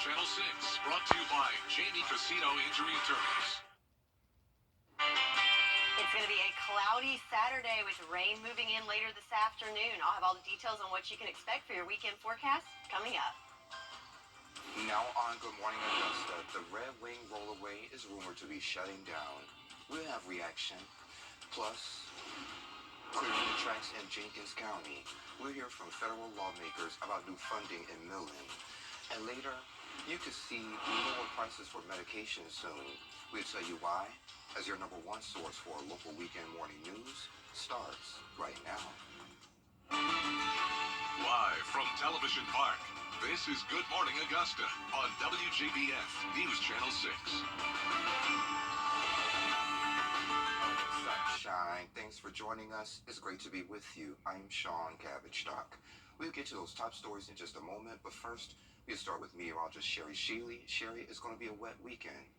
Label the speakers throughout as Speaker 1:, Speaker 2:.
Speaker 1: Channel 6, brought to you by Jamie Casino Injury Attorneys.
Speaker 2: It's going to be a cloudy Saturday with rain moving in later this afternoon. I'll have all the details on what you can expect for your weekend forecast coming up.
Speaker 3: Now on Good Morning Augusta, the Red Wing Rollaway is rumored to be shutting down. We'll have reaction. Plus, clearing the tracks in Jenkins County. We'll hear from federal lawmakers about new funding in Millen. And later, you could see lower prices for medication soon. We'll tell you why, as your number one source for local weekend morning news starts right now.
Speaker 1: Live from Television Park, this is Good Morning Augusta on WJBF News Channel 6.
Speaker 3: Sunshine, thanks for joining us. It's great to be with you. I'm Sean Cabbage-Stock. We'll get to those top stories in just a moment, but first, we'll start with meteorologist Sherry Sheely. Sherry, it's going to be a wet weekend.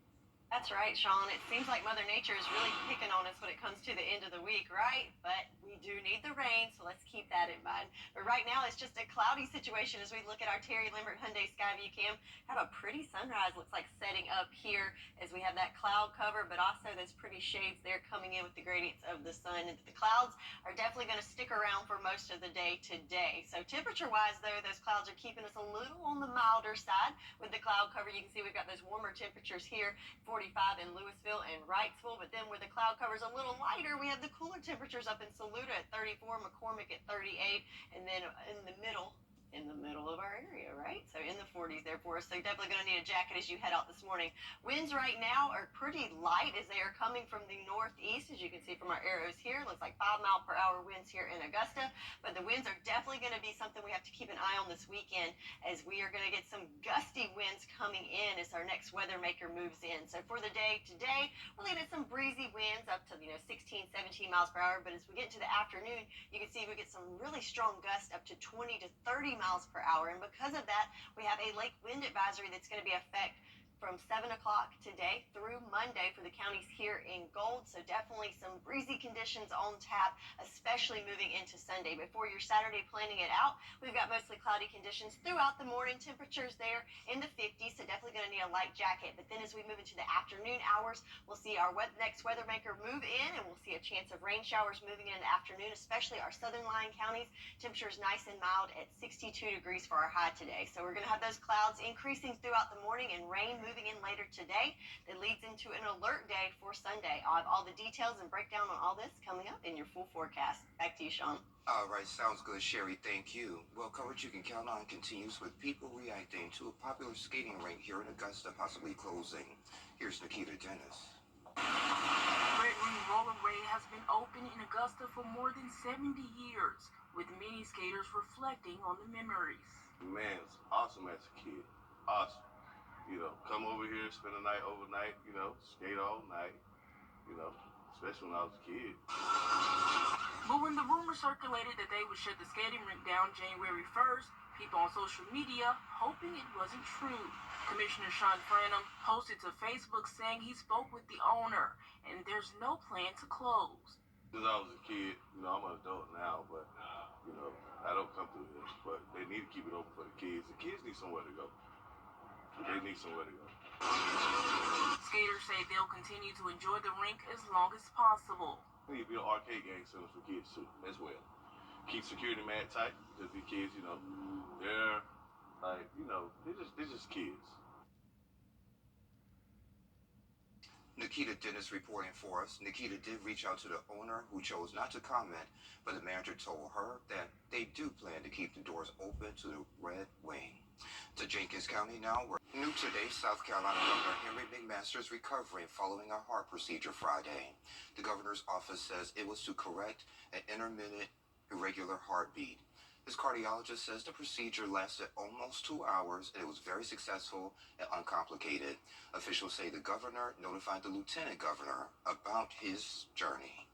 Speaker 2: That's right, Sean. It seems like Mother Nature is really picking on us when it comes to the end of the week, right? But we do need the rain, so let's keep that in mind. But right now, it's just a cloudy situation as we look at our Terry Lambert Hyundai Skyview Cam. Have a pretty sunrise, looks like setting up here as we have that cloud cover, but also those pretty shades there coming in with the gradients of the sun. And the clouds are definitely going to stick around for most of the day today. So temperature-wise, though, those clouds are keeping us a little on the milder side. With the cloud cover, you can see we've got those warmer temperatures here, 45 in Louisville and Wrightsville, but then where the cloud cover is a little lighter, we have the cooler temperatures up in Saluda at 34, McCormick at 38, and then in the middle of our area, right? So in the 40s there for us. So you're definitely going to need a jacket as you head out this morning. Winds right now are pretty light as they are coming from the northeast, as you can see from our arrows here. Looks like 5-mile-per-hour winds here in Augusta, but the winds are definitely going to be something we have to keep an eye on this weekend, as we are going to get some gusty winds coming in as our next weather maker moves in. So for the day today, we're looking at some breezy winds up to 16, 17 miles per hour, but as we get into the afternoon, you can see we get some really strong gusts up to 20 to 30 miles per hour. And because of that, we have a lake wind advisory that's going to be in effect from 7 o'clock today through Monday for the counties here in Gold. So definitely some breezy conditions on tap, especially moving into Sunday. Before your Saturday planning it out, we've got mostly cloudy conditions throughout the morning. Temperatures there in the 50s, so definitely going to need a light jacket. But then as we move into the afternoon hours, we'll see our next weather maker move in, and we'll see a chance of rain showers moving in the afternoon, especially our southern lying counties. Temperatures nice and mild at 62 degrees for our high today. So we're going to have those clouds increasing throughout the morning and rain moving in later today. That leads into an alert day for Sunday. I'll have all the details and breakdown on all this coming up in your full forecast. Back to you, Sean.
Speaker 3: All right, sounds good, Sherry. Thank you. Well, coverage you can count on continues with people reacting to a popular skating rink here in Augusta possibly closing. Here's Nikita Dennis.
Speaker 4: Red Wing Rollerway has been open in Augusta for more than 70 years, with many skaters reflecting on the memories.
Speaker 5: Man, it's awesome as a kid. Awesome. Come over here, spend the night overnight, skate all night, especially when I was a kid.
Speaker 4: But when the rumor circulated that they would shut the skating rink down January 1st, people on social media hoping it wasn't true. Commissioner Sean Franham posted to Facebook saying he spoke with the owner and there's no plan to close.
Speaker 5: Since I was a kid, I'm an adult now, but, I don't come through here. But they need to keep it open for the kids. The kids need somewhere to go. They need somewhere to go.
Speaker 4: Skaters say they'll continue to enjoy the rink as long as possible.
Speaker 5: We need to build arcade game centers for kids too, as well. Keep security mad tight because these kids, they're like, they're just kids.
Speaker 3: Nikita Dennis reporting for us. Nikita did reach out to the owner, who chose not to comment, but the manager told her that they do plan to keep the doors open to the Red Wing. To Jenkins County now, where new today, South Carolina Governor Henry McMaster is recovering following a heart procedure Friday. The governor's office says it was to correct an intermittent irregular heartbeat. His cardiologist says the procedure lasted almost 2 hours and it was very successful and uncomplicated. Officials say the governor notified the lieutenant governor about his journey.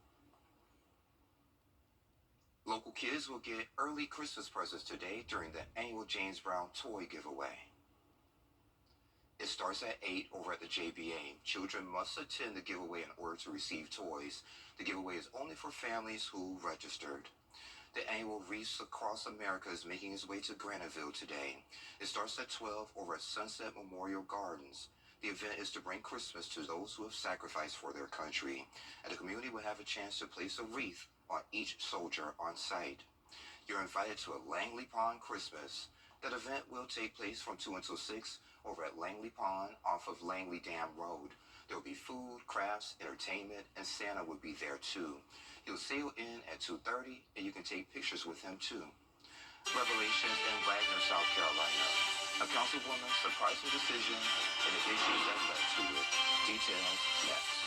Speaker 3: Local kids will get early Christmas presents today during the annual James Brown toy giveaway. It starts at 8 over at the JBA. Children must attend the giveaway in order to receive toys. The giveaway is only for families who registered. The annual Wreaths Across America is making its way to Graniteville today. It starts at 12 over at Sunset Memorial Gardens. The event is to bring Christmas to those who have sacrificed for their country, and the community will have a chance to place a wreath on each soldier on site. You're invited to a Langley Pond Christmas. That event will take place from 2 until 6 over at Langley Pond off of Langley Dam Road. There will be food, crafts, entertainment, and Santa will be there too. He'll sail in at 2:30, and you can take pictures with him too. Revelations in Wagner, South Carolina. A councilwoman's surprising decision and the issues that led to it. Details next.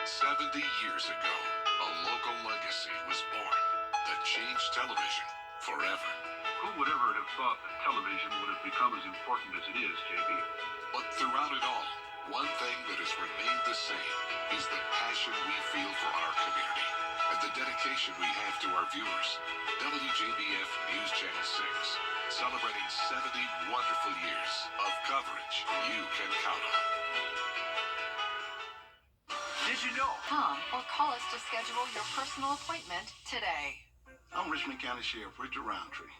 Speaker 1: 70 years ago, a local legacy was born that changed television forever.
Speaker 6: Who would ever have thought that television would have become as important as it is, JB?
Speaker 1: But throughout it all, one thing that has remained the same is the passion we feel for our community and the dedication we have to our viewers. WJBF News Channel 6, celebrating 70 wonderful years of coverage you can count on.
Speaker 6: Did you know?
Speaker 7: Come or call us to schedule your personal appointment today.
Speaker 8: I'm Richmond County Sheriff Richard Roundtree.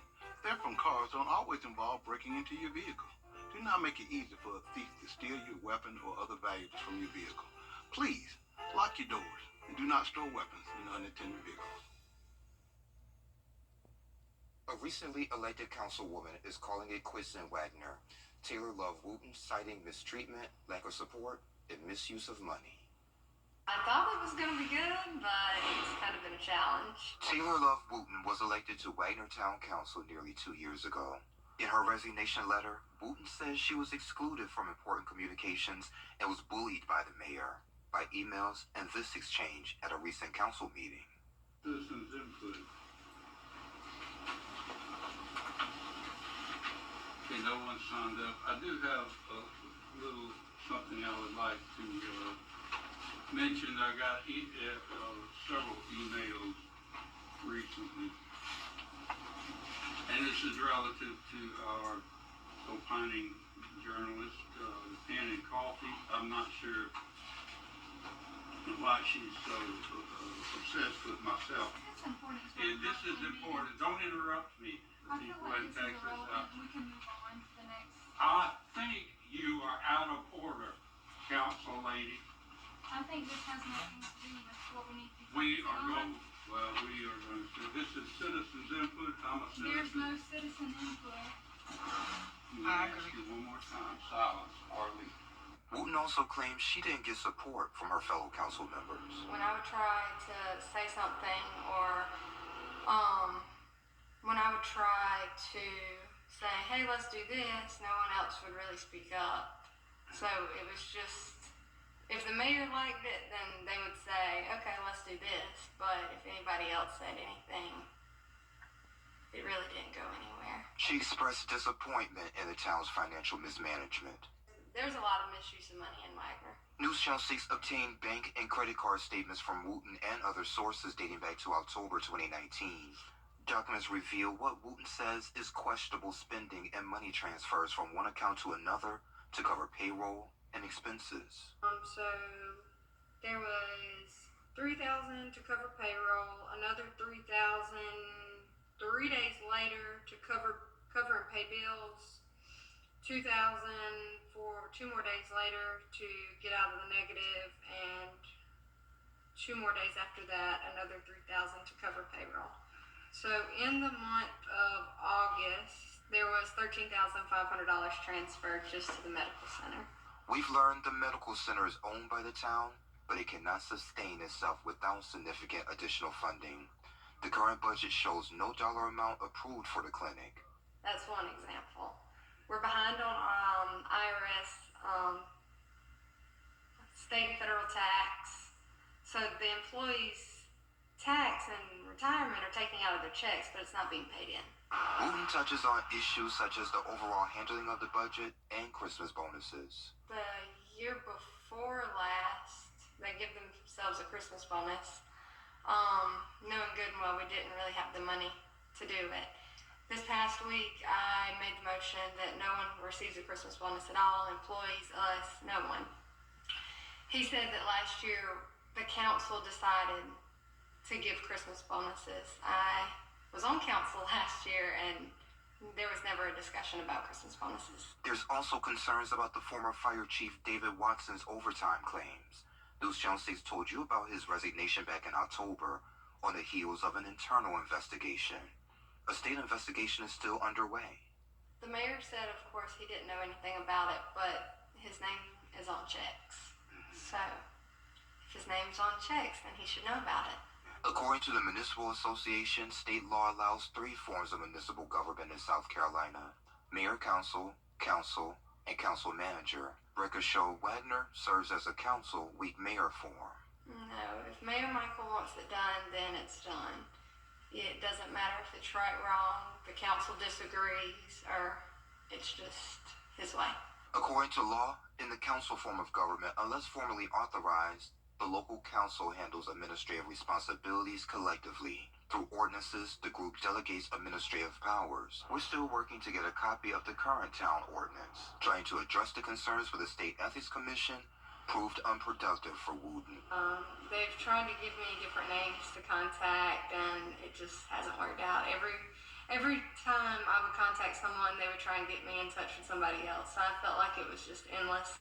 Speaker 8: Theft from cars don't always involve breaking into your vehicle. Do not make it easy for a thief to steal your weapon or other valuables from your vehicle. Please, lock your doors and do not store weapons in unattended vehicles.
Speaker 3: A recently elected councilwoman is calling it quits in Wagner. Taylor Love Wooten citing mistreatment, lack of support, and misuse of money.
Speaker 9: I thought it was going to be good, but it's kind of been a challenge.
Speaker 3: Taylor Love Wooten was elected to Wagner Town Council nearly 2 years ago. In her resignation letter, Wooten says she was excluded from important communications and was bullied by the mayor, by emails and this exchange at a recent council meeting.
Speaker 10: Citizens input. Okay, no one signed up. I do have a little something I would like to mention. I got several emails recently, and this is relative to our opining journalist, Pen and Coffee. I'm not sure why she's so obsessed with myself.
Speaker 11: It's important.
Speaker 10: This is important. Don't interrupt me.
Speaker 11: I feel like this is irrelevant. We can move on to the next.
Speaker 10: I think you are out of order, council lady.
Speaker 11: I think this has nothing to do with what we need to be
Speaker 10: We are
Speaker 11: focused on.
Speaker 10: we are going to, this is citizens input. I'm a
Speaker 11: There's
Speaker 10: citizen.
Speaker 11: no citizen input.
Speaker 10: I ask you one more time, silence, Harley.
Speaker 3: Wooten also claims she didn't get support from her fellow council members.
Speaker 9: When I would try to say something or when I would try to say, hey, let's do this, no one else would really speak up. So it was just, if the mayor liked it, then they would say, okay, let's do this. But if anybody else said anything, it really didn't go anywhere.
Speaker 3: She expressed disappointment in the town's financial mismanagement.
Speaker 9: There's a lot of misuse of money in Wagner.
Speaker 3: News Channel 6 obtained bank and credit card statements from Wooten and other sources dating back to October 2019. Documents reveal what Wooten says is questionable spending and money transfers from one account to another to cover payroll and expenses.
Speaker 9: So there was $3,000 to cover payroll, another $3,000 3 days later to cover and pay bills, $2,000 for 2 more days later to get out of the negative, and 2 more days after that, another $3,000 to cover payroll. So in the month of August, there was $13,500 transferred just to the medical center.
Speaker 3: We've learned the medical center is owned by the town, but it cannot sustain itself without significant additional funding. The current budget shows no dollar amount approved for the clinic.
Speaker 9: That's one example. We're behind on IRS, state and federal tax. So the employees' tax and retirement are taking out of their checks, but it's not being paid in.
Speaker 3: Wooten touches on issues such as the overall handling of the budget and Christmas bonuses.
Speaker 9: The year before last, they give themselves a Christmas bonus, knowing good and well we didn't really have the money to do it. This past week, I made the motion that no one receives a Christmas bonus at all, employees, us, no one. He said that last year the council decided to give Christmas bonuses. I was on council last year and there was never a discussion about Christmas bonuses.
Speaker 3: There's also concerns about the former fire chief David Watson's overtime claims. News Channel 6 told you about his resignation back in October on the heels of an internal investigation. A state investigation is still underway.
Speaker 9: The mayor said, of course, he didn't know anything about it, but his name is on checks. So, if his name's on checks, then he should know about it.
Speaker 3: According to the Municipal Association, state law allows 3 forms of municipal government in South Carolina: mayor council, council, and council manager. Records show Wagner serves as a council weak mayor form.
Speaker 9: No, if Mayor Michael wants it done, then it's done. It doesn't matter if it's right, wrong, the council disagrees, or it's just his way.
Speaker 3: According to law, in the council form of government, unless formally authorized, the local council handles administrative responsibilities collectively. Through ordinances, the group delegates administrative powers. We're still working to get a copy of the current town ordinance. Trying to address the concerns with the State Ethics Commission proved unproductive for Wooten.
Speaker 9: They've tried to give me different names to contact, and it just hasn't worked out. Every time I would contact someone, they would try and get me in touch with somebody else. So I felt like it was just endless.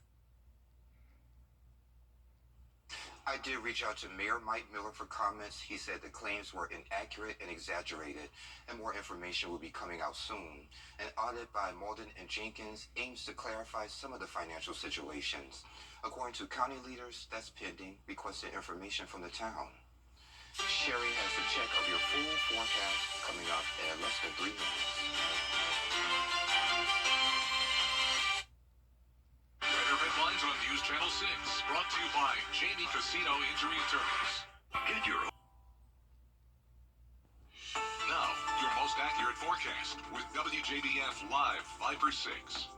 Speaker 3: I did reach out to Mayor Mike Miller for comments. He said the claims were inaccurate and exaggerated, and more information will be coming out soon. An audit by Malden and Jenkins aims to clarify some of the financial situations. According to county leaders, that's pending, requesting information from the town. Sherry has a check of your full forecast coming up in less than 3 minutes.
Speaker 1: Weather headlines on News Channel 6, brought to you by Jamie Casino Injury Attorneys. Get your... Now, your most accurate forecast with WJBF Live 5/6.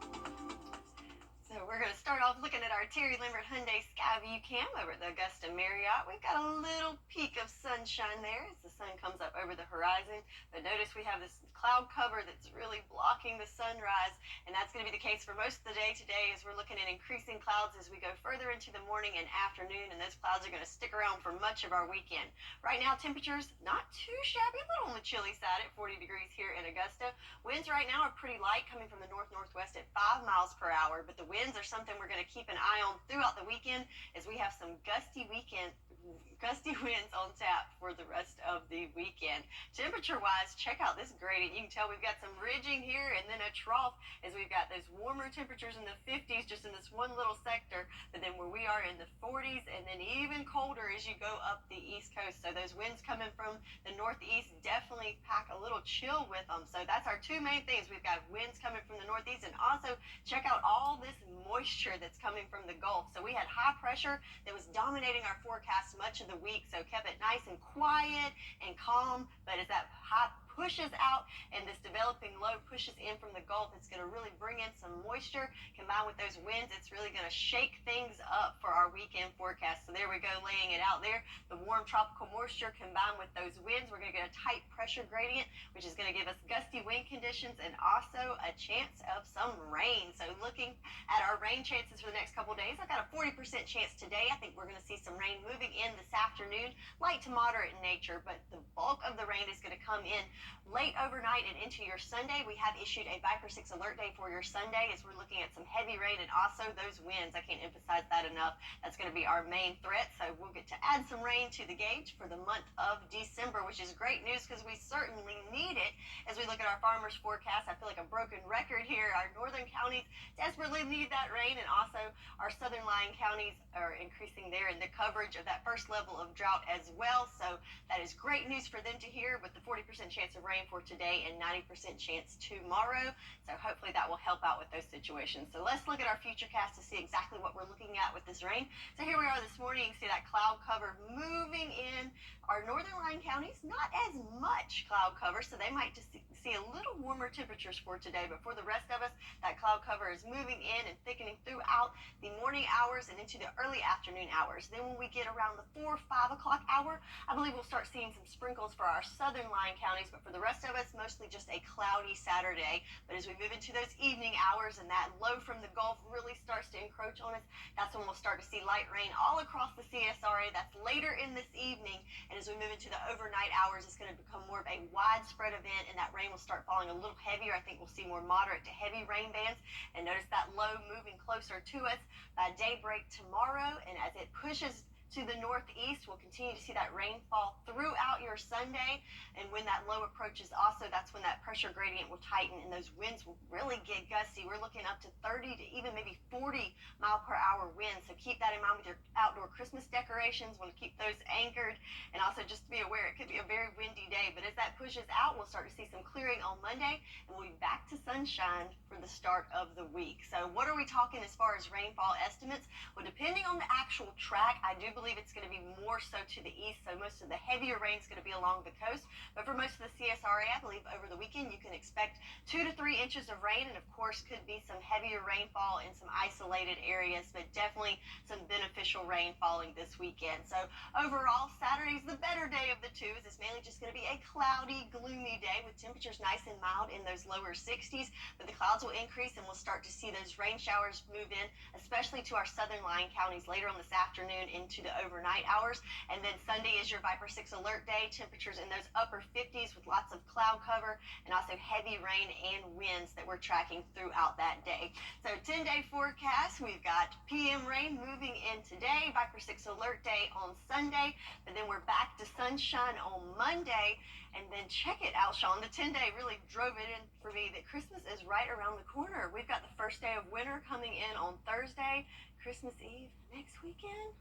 Speaker 2: So we're going to start off looking at our Terry Lambert Hyundai Skyview Cam over at the Augusta Marriott. We've got a little peek of sunshine there as the sun comes up over the horizon. But notice we have this cloud cover that's really blocking the sunrise, and that's going to be the case for most of the day today as we're looking at increasing clouds as we go further into the morning and afternoon, and those clouds are going to stick around for much of our weekend. Right now, temperatures not too shabby, a little on the chilly side at 40 degrees here in Augusta. Winds right now are pretty light, coming from the north-northwest at 5 miles per hour, but the winds are something we're going to keep an eye on throughout the weekend as we have some gusty winds on tap for the rest of the weekend. Temperature-wise, check out this gradient. You can tell we've got some ridging here and then a trough as we've got those warmer temperatures in the 50s just in this one little sector, but then where we are in the 40s and then even colder as you go up the East Coast. So those winds coming from the northeast definitely pack a little chill with them. So that's our 2 main things. We've got winds coming from the northeast, and also check out all this moisture that's coming from the Gulf. So we had high pressure that was dominating our forecast much of the week, so kept it nice and quiet and calm. But as that high pushes out and this developing low pushes in from the Gulf, it's going to really bring in some moisture. Combined with those winds, it's really going to shake things up for our weekend forecast. So there we go, laying it out there. The warm tropical moisture combined with those winds, we're going to get a tight pressure gradient, which is going to give us gusty wind conditions and also a chance of some rain. So looking at our rain chances for the next couple of days, I've got a 40% chance today. I think we're going to see some rain moving in this afternoon, light to moderate in nature, but the bulk of the rain is going to come in late overnight and into your Sunday. We have issued a Viper 6 alert day for your Sunday as we're looking at some heavy rain and also those winds. I can't emphasize that enough. That's going to be our main threat. So we'll get to add some rain to the gauge for the month of December, which is great news because we certainly need it. As we look at our farmers forecast, I feel like a broken record here. Our northern counties desperately need that rain, and also our southern lying counties are increasing there in the coverage of that first level of drought as well. So that is great news for them to hear, with the 40% chance of rain for today and 90% chance tomorrow. So hopefully that will help out with those situations. So let's look at our futurecast to see exactly what we're looking at with this rain. So here we are this morning. You can see that cloud cover moving in. Our northern line counties, not as much cloud cover, so they might just see a little warmer temperatures for today, but for the rest of us, that cloud cover is moving in and thickening throughout the morning hours and into the early afternoon hours. Then when we get around the 4 or 5 o'clock hour, I believe we'll start seeing some sprinkles for our southern line counties, but for the rest of us, mostly just a cloudy Saturday. But as we move into those evening hours and that low from the Gulf really starts to encroach on us, that's when we'll start to see light rain all across the CSRA. That's later in this evening, and as we move into the overnight hours, it's going to become more of a widespread event, and that rain will start falling a little heavier. I think we'll see more moderate to heavy rain bands, and notice that low moving closer to us by daybreak tomorrow. And as it pushes to the northeast, we'll continue to see that rainfall throughout your Sunday. And when that low approaches also, that's when that pressure gradient will tighten and those winds will really get gusty. We're looking up to 30 to even maybe 40 mile per hour winds. So keep that in mind with your outdoor Christmas decorations. Want to keep those anchored, and also just be aware it could be a very windy day. But as that pushes out, we'll start to see some clearing on Monday, and we'll be back to sunshine for the start of the week. So what are we talking as far as rainfall estimates? Well, depending on the actual track, I do believe it's going to be more so to the east, so most of the heavier rain is going to be along the coast. But for most of the CSRA, I believe over the weekend you can expect 2 to 3 inches of rain, and of course could be some heavier rainfall in some isolated areas, but definitely some beneficial rain falling this weekend. So overall, Saturday's the better day of the two, as it's mainly just going to be a cloudy, gloomy day with temperatures nice and mild in those lower 60s, but the clouds will increase and we'll start to see those rain showers move in, especially to our southern line counties later on this afternoon into the overnight hours. And then Sunday is your Viper 6 alert day. Temperatures in those upper 50s with lots of cloud cover and also heavy rain and winds that we're tracking throughout that day. So 10-day forecast, we've got PM rain moving in today, Viper 6 alert day on Sunday, but then we're back to sunshine on Monday. And then check it out, Sean. The 10-day really drove it in for me that Christmas is right around the corner. We've got the first day of winter coming in on Thursday, Christmas Eve next weekend.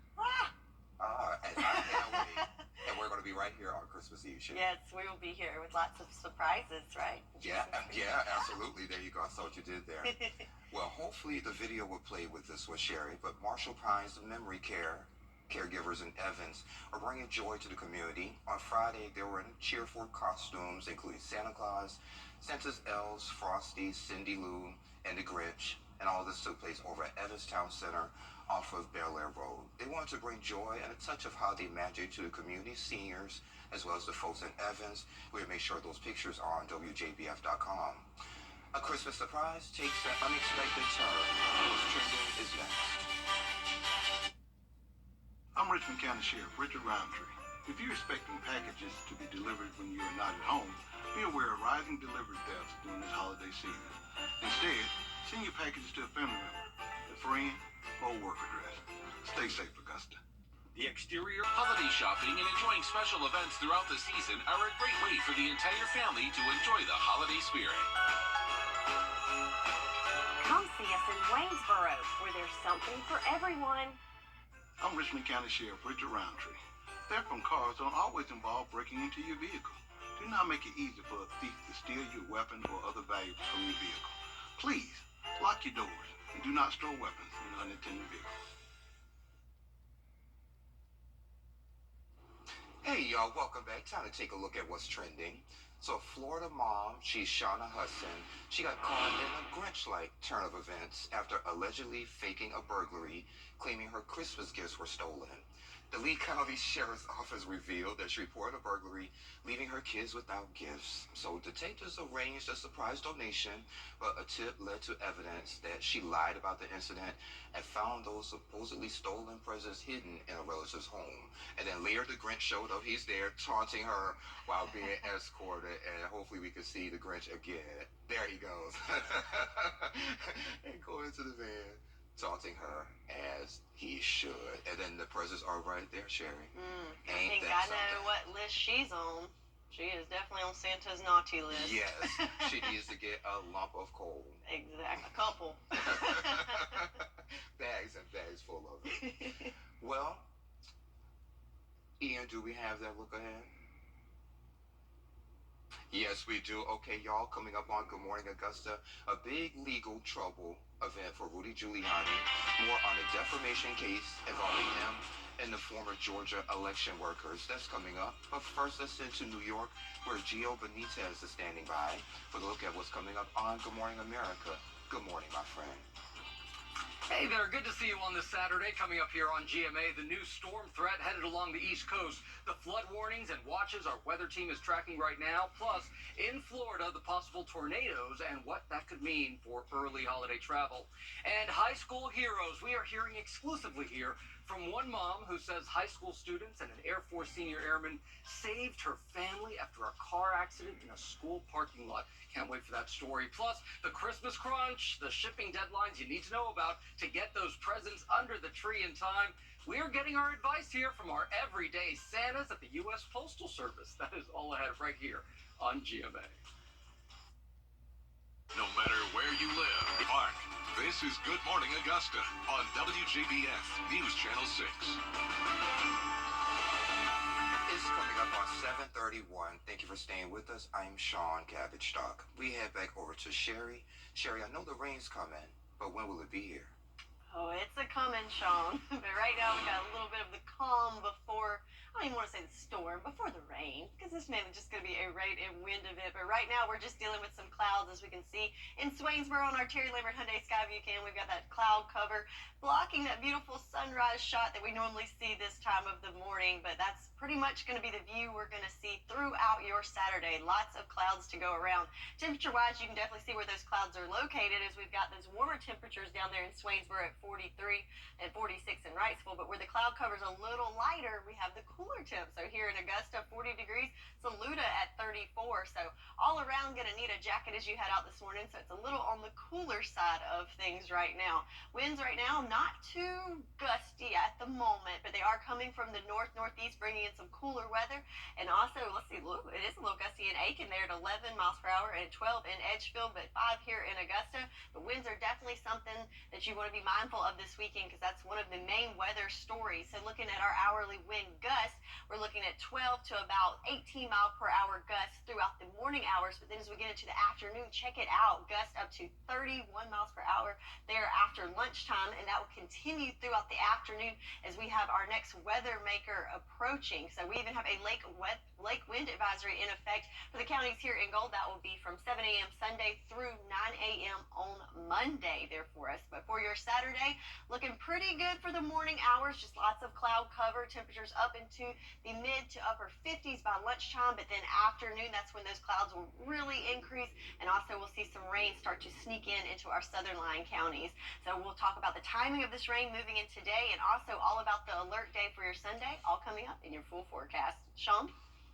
Speaker 3: And I can't wait. And we're going to be right here on Christmas Eve, Sherry.
Speaker 2: Yes, we will be here with lots of surprises, right?
Speaker 3: Yeah, absolutely. There you go. I saw what you did there. Well, hopefully the video will play with this one, Sherry, but Marshall Pines Memory Caregivers in Evans are bringing joy to the community. On Friday, they were in cheerful costumes, including Santa Claus, Santa's elves, Frosty, Cindy Lou, and the Grinch. And all this took place over at Evans Town Center off of Bel Air Road. They wanted to bring joy and a touch of holiday magic to the community, seniors, as well as the folks in Evans. We'll make sure those pictures are on WJBF.com. A Christmas surprise takes an unexpected turn. What's trending is next.
Speaker 8: I'm Richmond County Sheriff Richard Roundtree. If you're expecting packages to be delivered when you are not at home, be aware of rising delivery thefts during this holiday season. Instead, send your packages to a family member, a friend, or a work address. Stay safe, Augusta.
Speaker 12: The exterior holiday shopping and enjoying special events throughout the season are a great way for the entire family to enjoy the holiday spirit.
Speaker 2: Come see us in Waynesboro, where there's something for everyone.
Speaker 8: I'm Richmond County Sheriff Richard Roundtree. Theft from cars don't always involve breaking into your vehicle. Do not make it easy for a thief to steal your weapon or other valuables from your vehicle. Please, lock your doors and do not store weapons in unattended vehicles.
Speaker 3: Hey y'all, welcome back. Time to take a look at what's trending. So Florida mom, she's Shauna Hudson. She got caught in a Grinch-like turn of events after allegedly faking a burglary, claiming her Christmas gifts were stolen. The Lee County Sheriff's Office revealed that she reported a burglary, leaving her kids without gifts. So detectives arranged a surprise donation, but a tip led to evidence that she lied about the incident and found those supposedly stolen presents hidden in a relative's home. And then later the Grinch showed up. He's there taunting her while being escorted, and hopefully we can see the Grinch again. There he goes. And going into the van, taunting her as he should. And then the presents are right there, Sherry.
Speaker 2: I think I know what list she's on. She is definitely on Santa's naughty list.
Speaker 3: Yes, she needs to get a lump of coal.
Speaker 2: Exactly, a couple.
Speaker 3: Bags and bags full of it. Well, Ian, do we have that look ahead? Yes, we do. Okay, y'all, coming up on Good Morning Augusta, a big legal trouble event for Rudy Giuliani. More on a defamation case involving him and the former Georgia election workers. That's coming up. But first, let's send to New York, where Gio Benitez is standing by for the look at what's coming up on Good Morning America. Good morning, my friend.
Speaker 13: Hey there, good to see you on this Saturday. Coming up here on GMA, the new storm threat headed along the East Coast. The flood warnings and watches our weather team is tracking right now. Plus, in Florida, the possible tornadoes and what that could mean for early holiday travel. And high school heroes, we are hearing exclusively here from one mom who says high school students and an Air Force senior airman saved her family after a car accident in a school parking lot. Can't wait for that story. Plus, the Christmas crunch, the shipping deadlines you need to know about to get those presents under the tree in time. We are getting our advice here from our everyday Santas at the U.S. Postal Service. That is all ahead right here on GMA.
Speaker 1: No matter where you live, park. This is Good Morning Augusta on WJBF News Channel 6.
Speaker 3: It's coming up on 7:31. Thank you for staying with us. I'm Sean Cabbage Stock. We head back over to Sherry. Sherry, I know the rain's coming, but when will it be here?
Speaker 2: Oh, it's a coming, Sean. But right now we got a little bit of the calm before, I don't even want to say the storm, before the rain, because this mainly just going to be a rain and wind event. But right now we're just dealing with some clouds, as we can see in Swainsboro on our Terry Lambert Hyundai Skyview cam. We've got that cloud cover blocking that beautiful sunrise shot that we normally see this time of the morning. But that's pretty much going to be the view we're going to see throughout your Saturday. Lots of clouds to go around. Temperature-wise, you can definitely see where those clouds are located, as we've got those warmer temperatures down there in Swainsboro at 43 and 46 in Wrightsville. But where the cloud cover's a little lighter, we have the cooler temps. So here in Augusta, 40 degrees, Saluda at 34. So all around, going to need a jacket as you head out this morning. So it's a little on the cooler side of things right now. Winds right now, not too gusty at the moment, but they are coming from the northeast, bringing in some cooler weather. And also, let's see, look, it is a little gusty in Aiken there at 11 miles per hour and 12 in Edgefield, but 5 here in Augusta. The winds are definitely something that you want to be mindful of this weekend, because that's one of the main weather stories. So looking at our hourly wind gusts, we're looking at 12 to about 18 mile per hour gusts throughout the morning hours. But then as we get into the afternoon, check it out, gusts up to 31 miles per hour there after lunchtime, and that will continue throughout the afternoon as we have our next weather maker approaching. So we even have a lake wind advisory in effect for the counties here in Gold. That will be from 7 a.m. Sunday through 9 a.m. on Monday there for us. But for your Saturday, looking pretty good for the morning hours. Just lots of cloud cover, temperatures up into the mid to upper 50s by lunchtime. But then afternoon, that's when those clouds will really increase, and also we'll see some rain start to sneak in into our southern line counties. So we'll talk about the timing of this rain moving in today, and also all about the alert day for your Sunday, all coming up in your full forecast. Sean?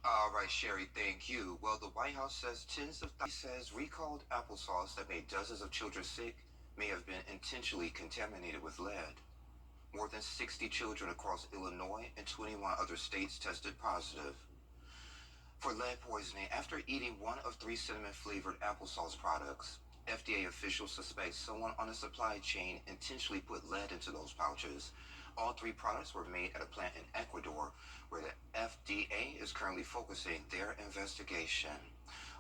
Speaker 3: All right, Sherry, thank you. Well, the White House says says recalled applesauce that made dozens of children sick may have been intentionally contaminated with lead. More than 60 children across Illinois and 21 other states tested positive for lead poisoning after eating one of 3 cinnamon-flavored applesauce products. FDA officials suspect someone on the supply chain intentionally put lead into those pouches. All 3 products were made at a plant in Ecuador, where the FDA is currently focusing their investigation.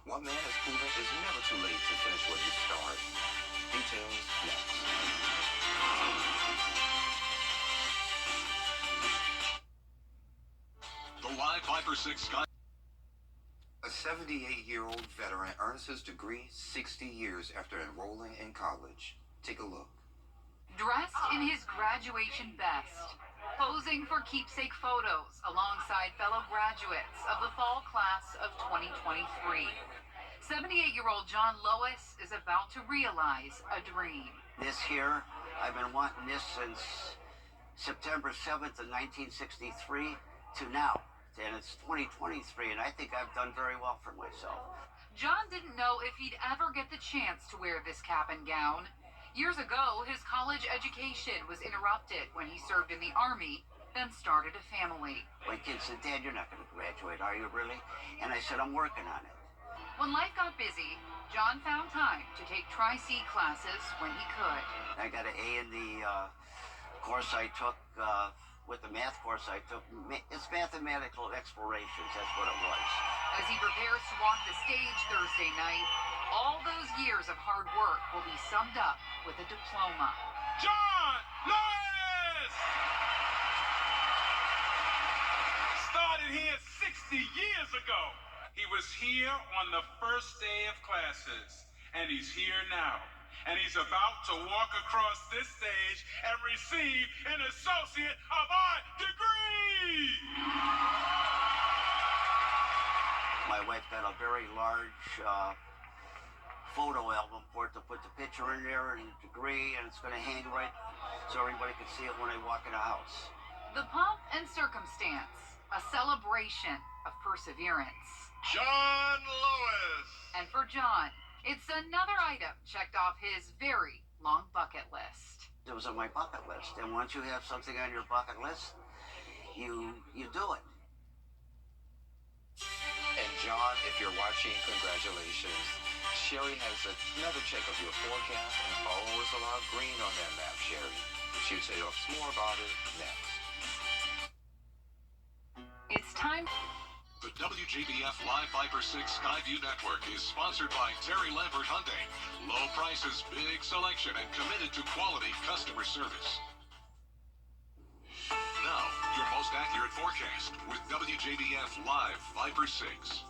Speaker 3: One man has proven it's never too late to finish what you start. Details next.
Speaker 1: The live Viper 6 Sky.
Speaker 3: A 78-year-old veteran earns his degree 60 years after enrolling in college. Take a look.
Speaker 7: Dressed in his graduation best, posing for keepsake photos alongside fellow graduates of the fall class of 2023. 78-year-old John Lois is about to realize a dream.
Speaker 14: This here, I've been wanting this since September 7th of 1963 to now. And it's 2023, and I think I've done very well for myself.
Speaker 7: John didn't know if he'd ever get the chance to wear this cap and gown. Years ago, his college education was interrupted when he served in the Army, then started a family.
Speaker 14: My kid said, Dad, you're not going to graduate, are you really? And I said, I'm working on it.
Speaker 7: When life got busy, John found time to take Tri-C classes when he could.
Speaker 14: I got an A in the course I took, with the math course I took. It's mathematical explorations, that's what it was.
Speaker 7: As he prepares to walk the stage Thursday night, all those years of hard work will be summed up with a diploma.
Speaker 12: John Lewis!
Speaker 15: 60 years ago. He was here on the first day of classes, and he's here now. And he's about to walk across this stage and receive an Associate of Art degree.
Speaker 14: My wife got a very large photo album for it to put the picture in there and the degree, and it's going to hang right so everybody can see it when they walk in the house.
Speaker 7: The pomp and circumstance, a celebration of perseverance.
Speaker 15: John Lewis.
Speaker 7: And for John, it's another item checked off his very long bucket list.
Speaker 14: It was on my bucket list, and once you have something on your bucket list, you do it.
Speaker 3: And John, if you're watching, congratulations. Sherry has another check of your forecast, and always a lot of green on that map, Sherry. She'll tell us more about it next.
Speaker 7: It's time.
Speaker 1: The WJBF Live Viper 6 Skyview Network is sponsored by Terry Lambert Hyundai. Low prices, big selection, and committed to quality customer service. Now, your most accurate forecast with WJBF Live Viper 6.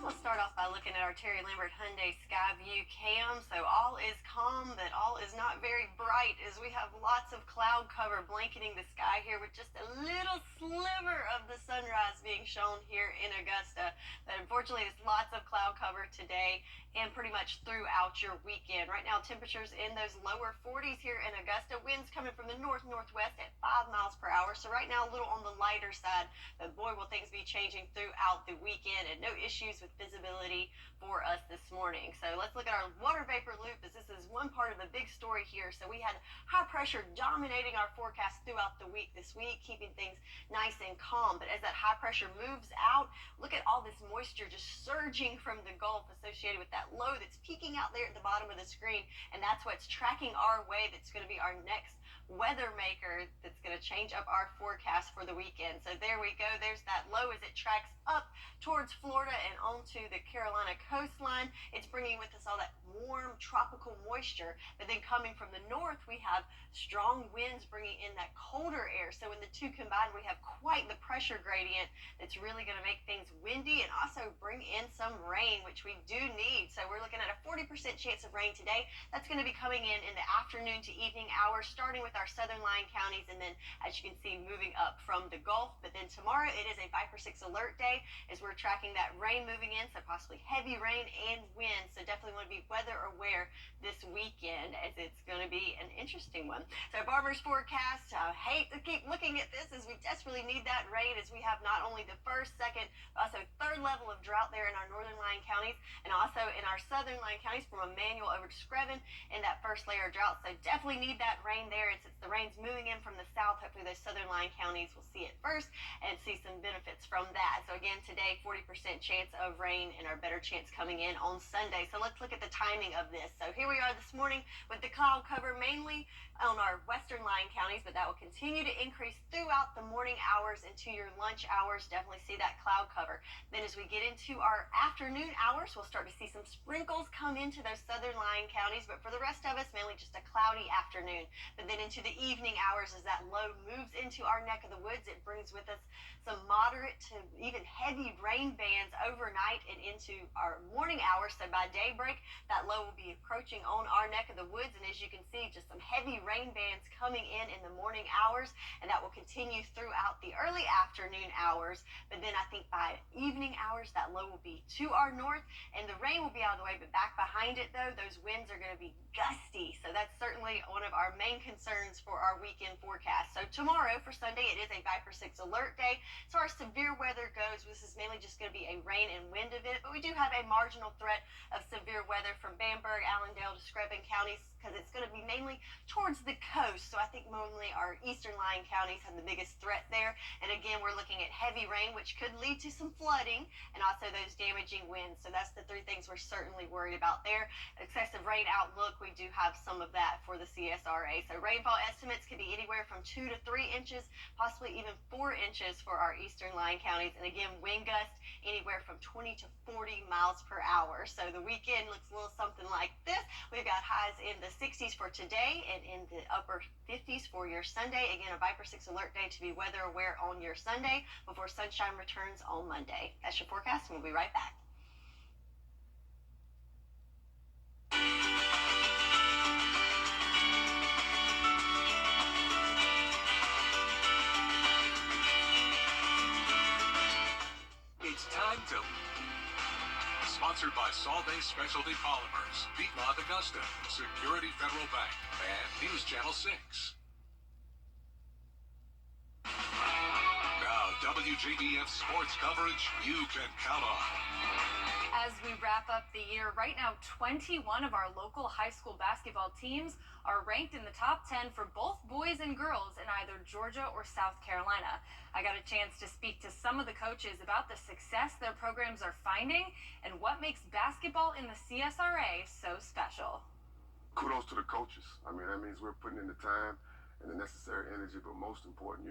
Speaker 2: We'll start off by looking at our Terry Lambert Hyundai Skyview cam. So all is calm, but all is not very bright as we have lots of cloud cover blanketing the sky here with just a little sliver of the sunrise being shown here in Augusta. But unfortunately, there's lots of cloud cover today and pretty much throughout your weekend. Right now, temperatures in those lower 40s here in Augusta. Winds coming from the north-northwest at 5 miles per hour. So right now, a little on the lighter side, but boy, will things be changing throughout the weekend, and no issues with visibility for us this morning. So let's look at our water vapor loop, as this is one part of the big story here. So we had high pressure dominating our forecast throughout the week this week, keeping things nice and calm. But as that high pressure moves out, look at all this moisture just surging from the Gulf associated with that low that's peaking out there at the bottom of the screen. And that's what's tracking our way. That's going to be our next weather maker that's going to change up our forecast for the weekend. So there we go. There's that low as it tracks up towards Florida and onto the Carolina coastline. It's bringing with us all that warm tropical moisture. But then coming from the north, we have strong winds bringing in that colder air. So when the two combine, we have quite the pressure gradient that's really going to make things windy and also bring in some rain, which we do need. So we're looking at a 40% chance of rain today. That's going to be coming in the afternoon to evening hours, starting with our southern line counties, and then, as you can see, moving up from the Gulf. But then tomorrow, it is a Viper 6 alert day as we're tracking that rain moving in, so possibly heavy rain and wind. So definitely want to be weather aware this weekend, as it's going to be an interesting one. So Barbara's forecast, I hate to keep looking at this as we desperately need that rain, as we have not only the first, second, but also third level of drought there in our northern line counties, and also in our southern line counties from Emmanuel over to Screven in that first layer of drought. So definitely need that rain there. And since the rain's moving in from the south, hopefully those southern line counties will see it first and see some benefits from that. So again, today, 40% chance of rain and our better chance coming in on Sunday. So let's look at the timing of this. So here we are this morning with the cloud cover mainly on our western line counties, but that will continue to increase throughout the morning hours into your lunch hours. Definitely see that cloud cover. Then as we get into our afternoon hours, we'll start to see some sprinkles come into those southern line counties, but for the rest of us, mainly just a cloudy afternoon. But then into the evening hours, as that low moves into our neck of the woods, it brings with us some moderate to even heavy rain bands overnight and into our morning hours. So by daybreak, that low will be approaching on our neck of the woods, and as you can see, just some heavy rain bands coming in the morning hours, and that will continue throughout the early afternoon hours. But then I think by evening hours, that low will be to our north, and the rain will be out of the way. But back behind it, though, those winds are going to be gusty. So that's certainly one of our main concerns for our weekend forecast. So tomorrow, for Sunday, it is a Viper 6 alert day. So our severe weather goes, this is mainly just going to be a rain and wind event, but we do have a marginal threat of severe weather from Bamberg, Allendale to Screven counties, because it's going to be mainly towards the coast. So I think mainly our eastern line counties have the biggest threat there. And again, we're looking at heavy rain, which could lead to some flooding and also those damaging winds. So that's the three things we're certainly worried about there. Excessive rain outlook, we do have some of that for the CSRA. So rainfall estimates could be anywhere from 2 to 3 inches, possibly even 4 inches for our eastern line counties. And again, wind gusts anywhere from 20 to 40 miles per hour. So the weekend looks a little something like this. We've got highs in the 60s for today and in the upper 50s for your Sunday. Again, a Viper 6 alert day to be weather aware on your Sunday before sunshine returns on Monday. That's your forecast, and we'll be right back.
Speaker 12: It's time to... Sponsored by Solvay Specialty Polymers, Piedmont Augusta, Security Federal Bank, and News Channel 6. Now, WJBF sports coverage you can count on.
Speaker 16: As we wrap up the year, right now 21 of our local high school basketball teams are ranked in the top 10 for both boys and girls in either Georgia or South Carolina. I got a chance to speak to some of the coaches about the success their programs are finding and what makes basketball in the CSRA so special.
Speaker 5: Kudos to the coaches. I mean, that means we're putting in the time and the necessary energy, but most important,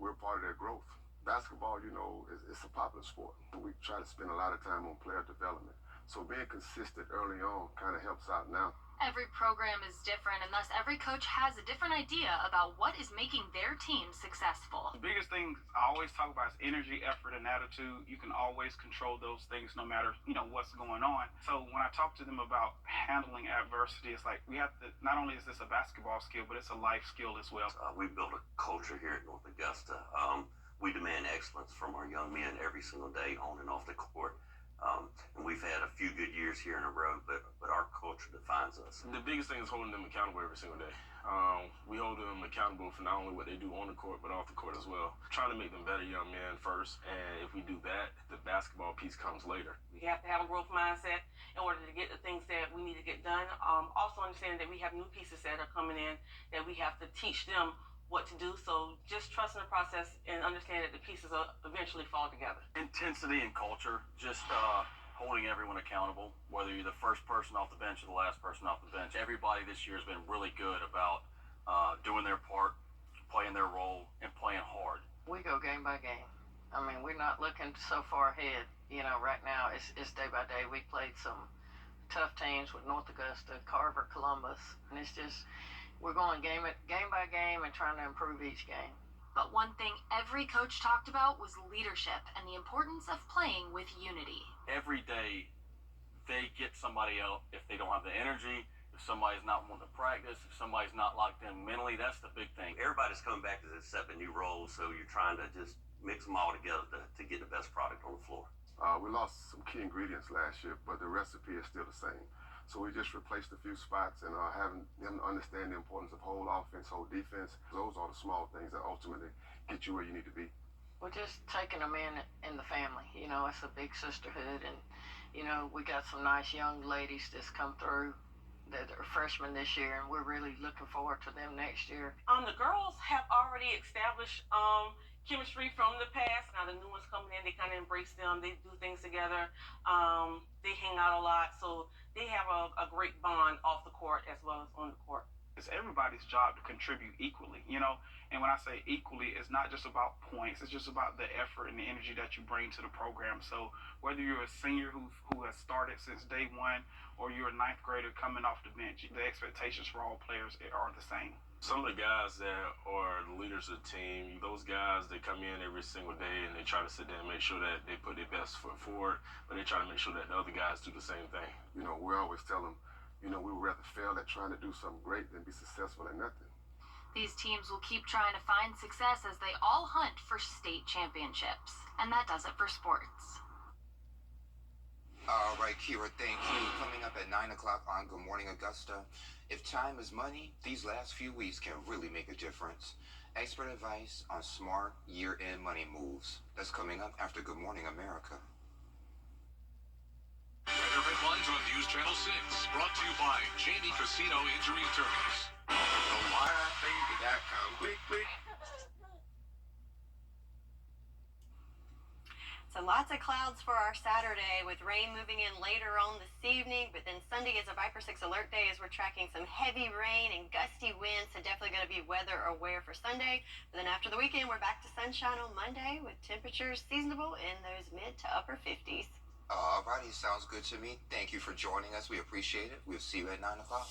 Speaker 5: we're part of their growth. Basketball, it's a popular sport. We try to spend a lot of time on player development. So being consistent early on kind of helps out now.
Speaker 16: Every program is different, and thus every coach has a different idea about what is making their team successful.
Speaker 17: The biggest thing I always talk about is energy, effort, and attitude. You can always control those things no matter, what's going on. So when I talk to them about handling adversity, it's like we have to, not only is this a basketball skill, but it's a life skill as well.
Speaker 18: We built a culture here at North Augusta. We demand excellence from our young men every single day on and off the court. And we've had a few good years here in a row, but our culture defines us.
Speaker 5: The biggest thing is holding them accountable every single day. We hold them accountable for not only what they do on the court, but off the court as well. Trying to make them better young men first, and if we do that, the basketball piece comes later.
Speaker 4: We have to have a growth mindset in order to get the things that we need to get done. Also understanding that we have new pieces that are coming in that we have to teach them what to do. So just trusting the process and understanding that the pieces will eventually fall together.
Speaker 19: Intensity and culture, just holding everyone accountable, whether you're the first person off the bench or the last person off the bench. Everybody this year has been really good about doing their part, playing their role, and playing hard.
Speaker 20: We go game by game. I mean, we're not looking so far ahead. Right now it's day by day. We played some tough teams with North Augusta, Carver, Columbus, and it's just, we're going game by game and trying to improve each game.
Speaker 16: But one thing every coach talked about was leadership and the importance of playing with unity.
Speaker 19: Every day, they get somebody else if they don't have the energy, if somebody's not wanting to practice, if somebody's not locked in mentally. That's the big thing.
Speaker 18: Everybody's coming back to accepting new roles, so you're trying to just mix them all together to get the best product on the floor.
Speaker 5: We lost some key ingredients last year, but the recipe is still the same. So we just replaced a few spots and having them understand the importance of whole offense, whole defense. Those are the small things that ultimately get you where you need to be.
Speaker 20: We're just taking them in the family. It's a big sisterhood, and we got some nice young ladies that's come through that are freshmen this year, and we're really looking forward to them next year.
Speaker 4: The girls have already established chemistry from the past. Now the new ones coming in, they kind of embrace them. They do things together. They hang out a lot, so they have a great bond off the court as well as on the court.
Speaker 17: It's everybody's job to contribute equally, and when I say equally, it's not just about points, it's just about the effort and the energy that you bring to the program. So whether you're a senior who has started since day one or you're a ninth grader coming off the bench, the expectations for all players are the same.
Speaker 5: Some of the guys that are the leaders of the team, those guys, they come in every single day and they try to sit there and make sure that they put their best foot forward, but they try to make sure that the other guys do the same thing. We always tell them, we would rather fail at trying to do something great than be successful at nothing.
Speaker 16: These teams will keep trying to find success as they all hunt for state championships. And that does it for sports.
Speaker 3: All right, Kira, thank you. Coming up at 9 o'clock on Good Morning Augusta. If time is money, these last few weeks can really make a difference. Expert advice on smart year-end money moves. That's coming up after Good Morning America.
Speaker 12: Weather headlines on News Channel 6. Brought to you by Jamie Casino Injury Attorneys.
Speaker 8: So why I think that come quick.
Speaker 2: So lots of clouds for our Saturday with rain moving in later on this evening, but then Sunday is a Viper 6 alert day as we're tracking some heavy rain and gusty winds, so definitely going to be weather aware for Sunday. But then after the weekend, we're back to sunshine on Monday with temperatures seasonable in those mid to upper 50s.
Speaker 3: Alrighty, sounds good to me. Thank you for joining us. We appreciate it. We'll see you at 9 o'clock.